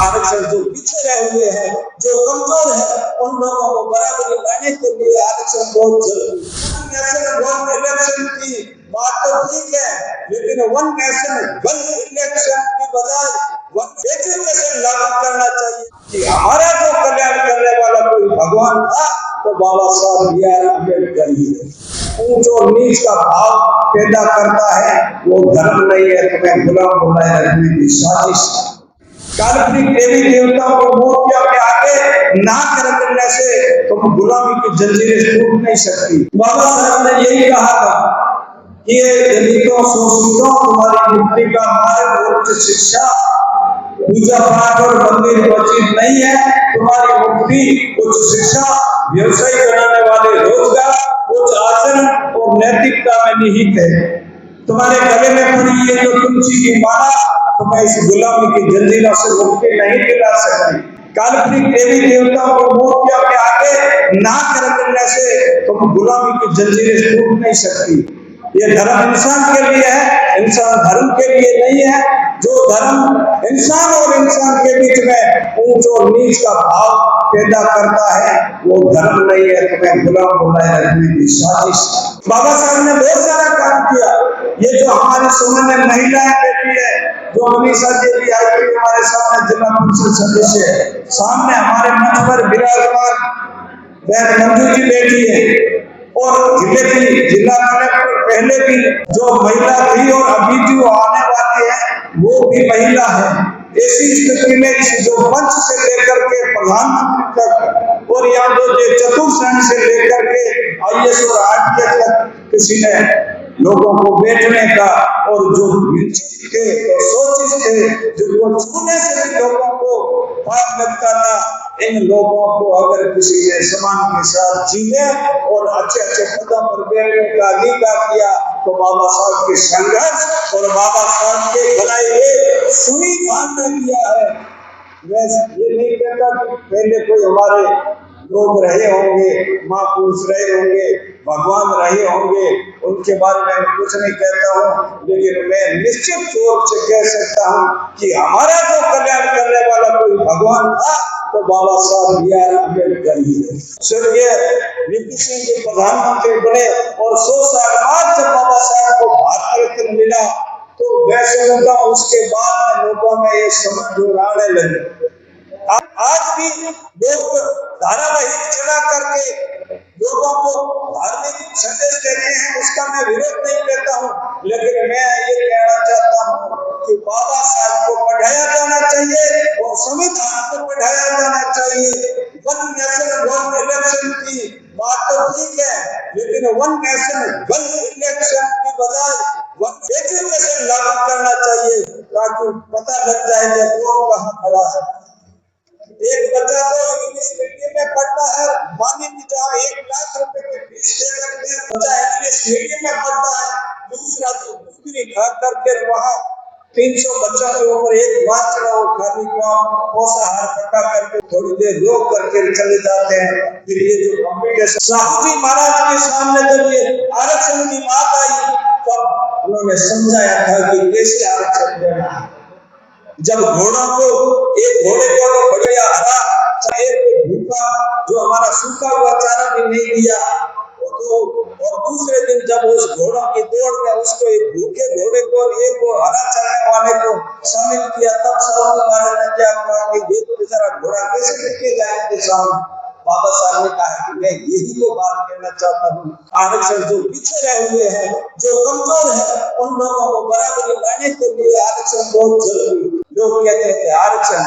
आरक्षण जो पिछड़े हुए हैं, जो कमजोर है, उन लोगों को बराबरी लाने के लिए आरक्षण बहुत जरूरी है। नेशनल वन इलेक्शन की बात तो ठीक है, लेकिन वन नेशन वन इलेक्शन की बजाय वन एजुकेशन लागू करना चाहिए कि हमारा जो कल्याण करने वाला कोई भगवान था तो बाबा साहब बी.आर. अम्बेडकर ही है। ऊंच और नीच का भाव पैदा करता है, वो धर्म नहीं है, तुम्हें गुलाम बनाए रखने की साजिश। काल्पनिक देवी देवताओं को मूर्तियों के आगे नाक रखने से तुम गुलामी की जंजीरें टूट नहीं सकती। बाबा साहब ने यही कहा था कि ये दलितों शोषितों तुम्हारी मुक्ति का मार्ग उच्च शिक्षा, पूजा पाठ और मंदिर मस्जिद नहीं है, तुम्हारी मुक्ति उच्च शिक्षा, व्यवसाय बनाने वाले रोजगार, उच्च आचरण और नैतिकता में निहित है। तुम्हारे गले में पड़ी ये जो तुलसी की माला तुम्हें इस गुलामी की जंजीरों से मुक्ति नहीं दिला सकती। काल्पनिक देवी देवताओं को मूर्तियों के आगे नाक रखने से तुम गुलामी की जंजीरें टूट नहीं सकती। ये धर्म इंसान के लिए है, इंसान धर्म के लिए नहीं है। जो धर्म इंसान और इंसान के बीच में ऊंच और नीच का भाव पैदा करता है, वो धर्म नहीं है, तुम्हें गुलाम बनाए रखने की साजिश। बाबा साहब ने बहुत सारा काम किया। ये जो हमारी सामान्य महिलाएं बैठी है, जो मनीषा देवी आई थी हमारे सामने जिला परिषद सदस्य है, सामने हमारे मंच पर विराजमान बहन मंजू जी बैठी है, और जिले की जिला कलेक्टर पहले भी जो महिला थी और अभी जो आने वाली है वो भी महिला है। ऐसी स्थिति में जो मंच से लेकर के प्रधानमंत्री तक और यहाँ जो चतुर्थ से लेकर के IAS और RTI तक किसी ने लोगों को बैठने का और जो थे और सोचित थे, जिनको छूने से भी लोगों को पाप लगता था, इन लोगों को अगर किसी ने सम्मान के साथ जीने और अच्छे अच्छे पदों पर बैठने का अधिकार दिया तो बाबा साहब के संघर्ष और बाबा साहब के बनाए हुए संविधान में दिया है। मैं ये नहीं कहता कि पहले कोई हमारे लोग रहे होंगे, महापुरुष रहे होंगे, भगवान रहे होंगे, उनके बारे में कुछ नहीं कहता हूँ, लेकिन मैं निश्चित तौर से कह सकता हूँ कि हमारा जो कल्याण करने वाला कोई भगवान था तो बाबा साहब बी.आर. अम्बेडकर ही है। स्वर्गीय वीपी सिंह जी प्रधानमंत्री बने और 100 साल बाद जब बाबा साहब को भारत रत्न मिला तो वैसे होगा, उसके बाद लोगों में ये समझ आने लगे। आज भी लोग धारावाहिक चला करके लोगों को धार्मिक संदेश देते हैं, उसका मैं विरोध नहीं करता हूँ, लेकिन मैं ये कहना चाहता हूँ कि बाबा साहब को पढ़ाया जाना चाहिए और संविधान को पढ़ाया जाना चाहिए। वन नेशन वन इलेक्शन की बात तो ठीक है, लेकिन वन नेशन वन इलेक्शन की बजाय वन एजुकेशन लागू करना चाहिए ताकि पता लग जाए कि कौन कहाँ खड़ा है। एक बच्चा तो इंग्लिश मीडियम में पढ़ता है, मानी की जहाँ 1 लाख रुपए की फीस दे करके बच्चा इंग्लिश मीडियम में पढ़ता है, दूसरा तो दूसरी खा करके वहाँ 300 बच्चों के ऊपर एक बात चढ़ाओ, खाली पोषाहार पका करके थोड़ी देर रोक करके चले जाते हैं। फिर ये जो कॉम्पिटिशन साहू जी महाराज के सामने जब ये आरक्षण की बात आई तब उन्होंने समझाया था कि कैसे आरक्षण देना है। जब घोड़ों को एक घोड़े को तो बढ़िया हरा, एक भूखा जो हमारा सूखा हुआ चारा भी नहीं दिया, तो और दूसरे दिन जब उस घोड़ों की दौड़ में उसको एक भूखे घोड़े को एक को हरा चलने वाले को शामिल किया, तब साहब महाराज ने क्या कहा कि ये तो बेचारा घोड़ा कैसे लेके जाएंगे सामने। बाबा साहब ने कहा कि मैं यही तो बात कहना चाहता हूँ, आरक्षण जो पिछड़े हुए हैं, जो कमजोर है, उन लोगों को बराबरी लाने के लिए आरक्षण बहुत जरूरी। लोग कहते हैं आरक्षण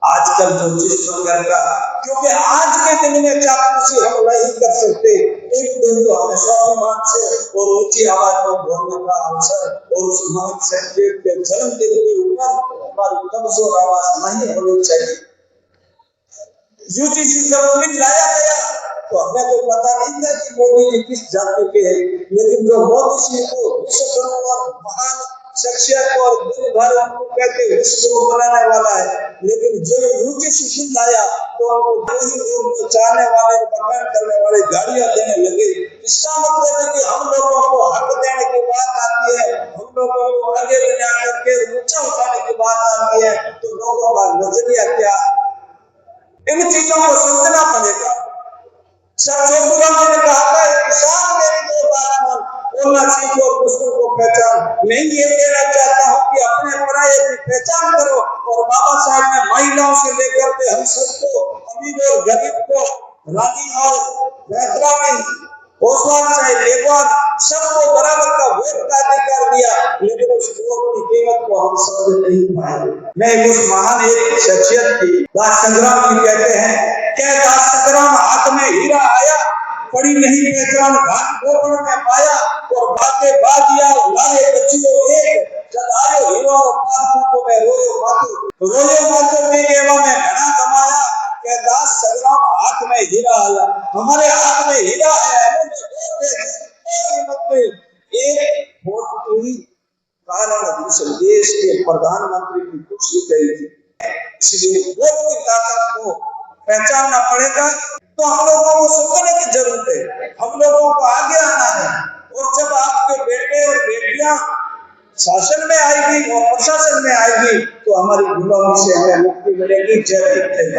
आजकल जो जिस प्रकार का, क्योंकि आज के दिन में चापलूसी हम नहीं कर सकते, एक दिन तो हमें स्वाभिमान से और ऊंची आवाज में बोलने का अवसर और उस महान सत्येव के जन्मदिन के ऊपर हमारी कमजोर आवाज नहीं होनी चाहिए। UGC जब लाया गया तो हमें तो पता नहीं था कि मोदी जी किस जाति के हैं, लेकिन जो मोदी जी को विश्व धरोहर महान शख्सियत और दिन भर उनको कहते हुस्न बनाने वाला है, लेकिन जो यूटी से दिन आया तो उनको वही लोग चाहने वाले मकान करने वाले गाड़ियां देने लगे। इसका मतलब है कि हम लोगों को हक देने की बात आती है, हम लोगों को आगे ले जाकर के ऊंचा उठाने की बात आती है, तो लोगों का नजरिया क्या, इन चीजों को समझना पड़ेगा। ने कहा था किसान मेरी दो बात मान, बोलना सीखो और दूसरों को पहचान। मैं ये कहना चाहता हूँ कि अपने पराये की पहचान करो, और बाबा साहब ने महिलाओं से लेकर के हम सबको, अमीर और गरीब को, रानी और रहतरानी, ओसवाल चाहे लेगवाल, सबको बराबर का वोट का अधिकार दिया, लेकिन उस वोट की कीमत को हम समझ नहीं पाए। मैं उस महान एक शख्सियत की दास संग्राम जी कहते हैं, क्या दास संग्राम हाथ में हीरा आया, पड़ी नहीं पहचान घाट गोपन में पाया, और बातें बाजिया लाए बच्चियों एक, जब आयो हीरो और पालतू में रोयो मातू में एवा में घना कमाया, क्या दास संग्राम हाथ में हीरा आया। हमारे हाथ में हीरा है, एक वोट की कारण इस देश के प्रधानमंत्री की कुर्सी गई थी, इसलिए वोट की ताकत को पहचानना पड़ेगा। तो हम लोगों को सोचने की जरूरत है, हम लोगों को आगे आना है, और जब आपके बेटे और बेटियां शासन में आएगी और प्रशासन में आएगी तो हमारी गुलामी से हमें मुक्ति मिलेगी। जय हिंद।